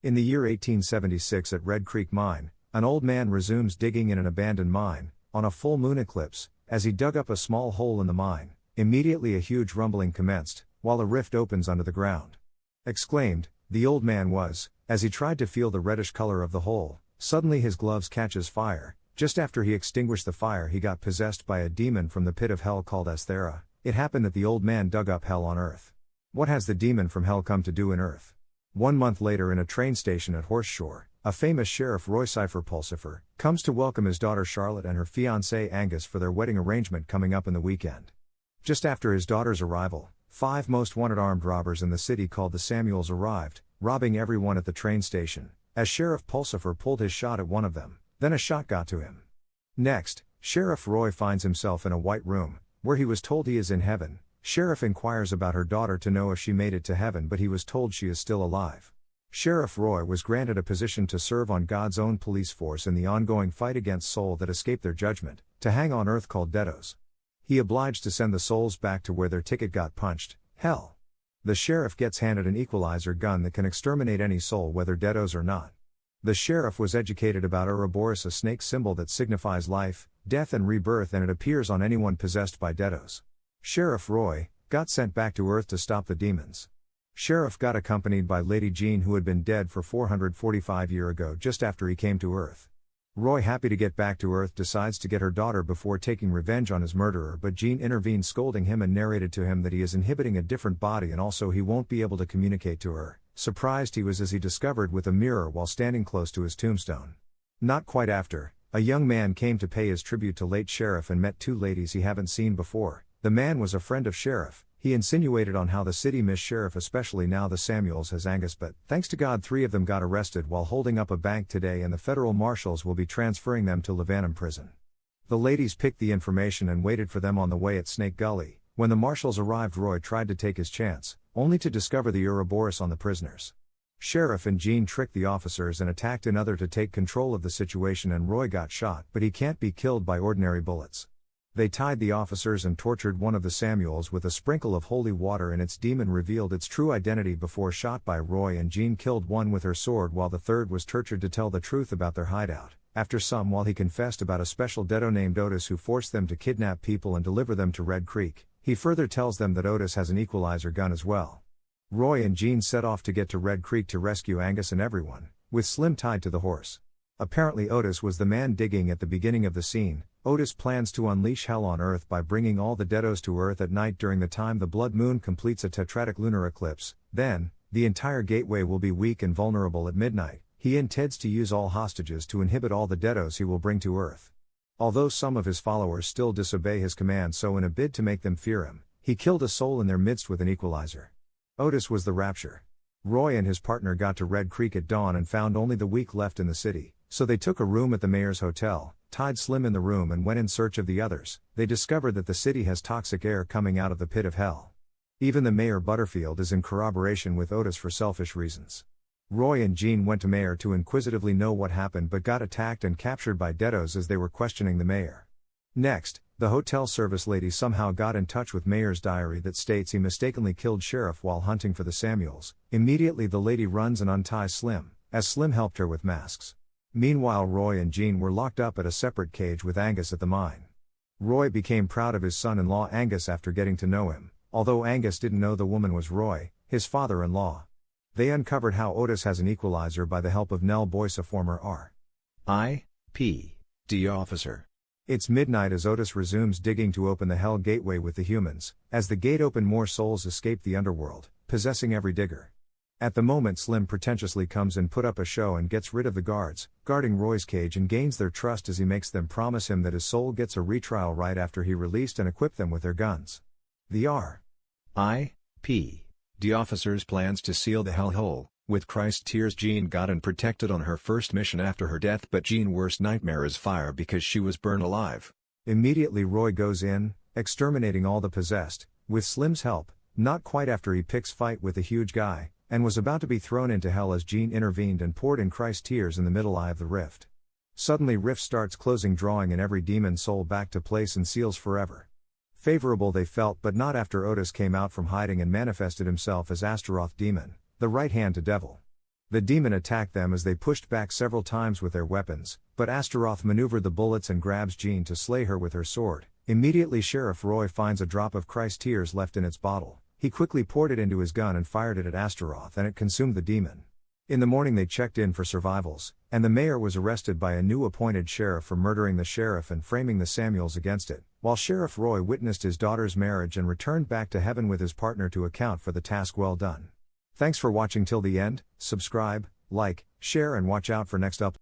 In the year 1876 at Red Creek Mine, an old man resumes digging in an abandoned mine, on a full moon eclipse. As he dug up a small hole in the mine, immediately a huge rumbling commenced, while a rift opens under the ground. Exclaimed, the old man was, as he tried to feel the reddish color of the hole, suddenly his gloves catches fire. Just after he extinguished the fire he got possessed by a demon from the pit of hell called Asthera. It happened that the old man dug up hell on earth. What has the demon from hell come to do in earth? 1 month later in a train station at Horseshoe, a famous sheriff, Roy Cypher Pulsifer, comes to welcome his daughter Charlotte and her fiancé Angus for their wedding arrangement coming up in the weekend. Just after his daughter's arrival, 5 most wanted armed robbers in the city called the Samuels arrived, robbing everyone at the train station. As Sheriff Pulsifer pulled his shot at one of them, then a shot got to him. Next, Sheriff Roy finds himself in a white room, where he was told he is in heaven. Sheriff inquires about her daughter to know if she made it to heaven, but he was told she is still alive. Sheriff Roy was granted a position to serve on God's own police force in the ongoing fight against souls that escape their judgment, to hang on earth called deados. He obliged to send the souls back to where their ticket got punched, hell. The sheriff gets handed an equalizer gun that can exterminate any soul whether deados or not. The sheriff was educated about Ouroboros, a snake symbol that signifies life, death and rebirth, and it appears on anyone possessed by deados. Sheriff Roy got sent back to Earth to stop the demons. Sheriff got accompanied by Lady Jean, who had been dead for 445 years ago just after he came to Earth. Roy, happy to get back to Earth, decides to get her daughter before taking revenge on his murderer, but Jean intervened, scolding him and narrated to him that he is inhabiting a different body and also he won't be able to communicate to her. Surprised he was as he discovered with a mirror while standing close to his tombstone. Not quite after, a young man came to pay his tribute to late Sheriff and met 2 ladies he haven't seen before. The man was a friend of Sheriff. He insinuated on how the city missed Sheriff, especially now the Samuels has Angus, but thanks to God 3 of them got arrested while holding up a bank today, and the federal marshals will be transferring them to Levanham prison. The ladies picked the information and waited for them on the way at Snake Gully. When the marshals arrived, Roy tried to take his chance, only to discover the Ouroboros on the prisoners. Sheriff and Jean tricked the officers and attacked another to take control of the situation, and Roy got shot, but he can't be killed by ordinary bullets. They tied the officers and tortured one of the Samuels with a sprinkle of holy water, and its demon revealed its true identity before shot by Roy, and Jean killed one with her sword while the third was tortured to tell the truth about their hideout. After some while he confessed about a special deado named Otis who forced them to kidnap people and deliver them to Red Creek. He further tells them that Otis has an equalizer gun as well. Roy and Jean set off to get to Red Creek to rescue Angus and everyone, with Slim tied to the horse. Apparently Otis was the man digging at the beginning of the scene. Otis plans to unleash hell on Earth by bringing all the deados to Earth at night during the time the blood moon completes a tetratic lunar eclipse. Then, the entire gateway will be weak and vulnerable at midnight. He intends to use all hostages to inhibit all the deados he will bring to Earth. Although some of his followers still disobey his command, so in a bid to make them fear him, he killed a soul in their midst with an equalizer. Otis was the rapture. Roy and his partner got to Red Creek at dawn and found only the weak left in the city, so they took a room at the mayor's hotel, tied Slim in the room and went in search of the others. They discovered that the city has toxic air coming out of the pit of hell. Even the mayor Butterfield is in corroboration with Otis for selfish reasons. Roy and Jean went to Mayor to inquisitively know what happened, but got attacked and captured by deados as they were questioning the mayor. Next, the hotel service lady somehow got in touch with Mayor's diary that states he mistakenly killed Sheriff while hunting for the Samuels. Immediately the lady runs and unties Slim, as Slim helped her with masks. Meanwhile, Roy and Jean were locked up at a separate cage with Angus at the mine. Roy became proud of his son-in-law Angus after getting to know him, although Angus didn't know the woman was Roy, his father-in-law. They uncovered how Otis has an equalizer by the help of Nell Boyce, a former R.I.P.D. officer. It's midnight as Otis resumes digging to open the Hell Gateway with the humans. As the gate opened, more souls escape the underworld, possessing every digger. At the moment, Slim pretentiously comes and put up a show and gets rid of the guards guarding Roy's cage and gains their trust as he makes them promise him that his soul gets a retrial right after he released and equipped them with their guns. The R.I.P.D. officers plans to seal the hellhole. With Christ's tears, Jean got and protected on her first mission after her death, but Jean's worst nightmare is fire because she was burned alive. Immediately Roy goes in, exterminating all the possessed, with Slim's help, not quite after he picks fight with a huge guy, and was about to be thrown into hell as Jean intervened and poured in Christ's tears in the middle eye of the rift. Suddenly rift starts closing, drawing in every demon soul back to place and seals forever. Favorable they felt, but not after Otis came out from hiding and manifested himself as Astaroth demon, the right hand to devil. The demon attacked them as they pushed back several times with their weapons, but Astaroth maneuvered the bullets and grabs Jean to slay her with her sword. Immediately Sheriff Roy finds a drop of Christ's tears left in its bottle. He quickly poured it into his gun and fired it at Astaroth, and it consumed the demon. In the morning they checked in for survivals, and the mayor was arrested by a new appointed sheriff for murdering the sheriff and framing the Samuels against it, while Sheriff Roy witnessed his daughter's marriage and returned back to heaven with his partner to account for the task well done. Thanks for watching till the end. Subscribe, like, share and watch out for next upload.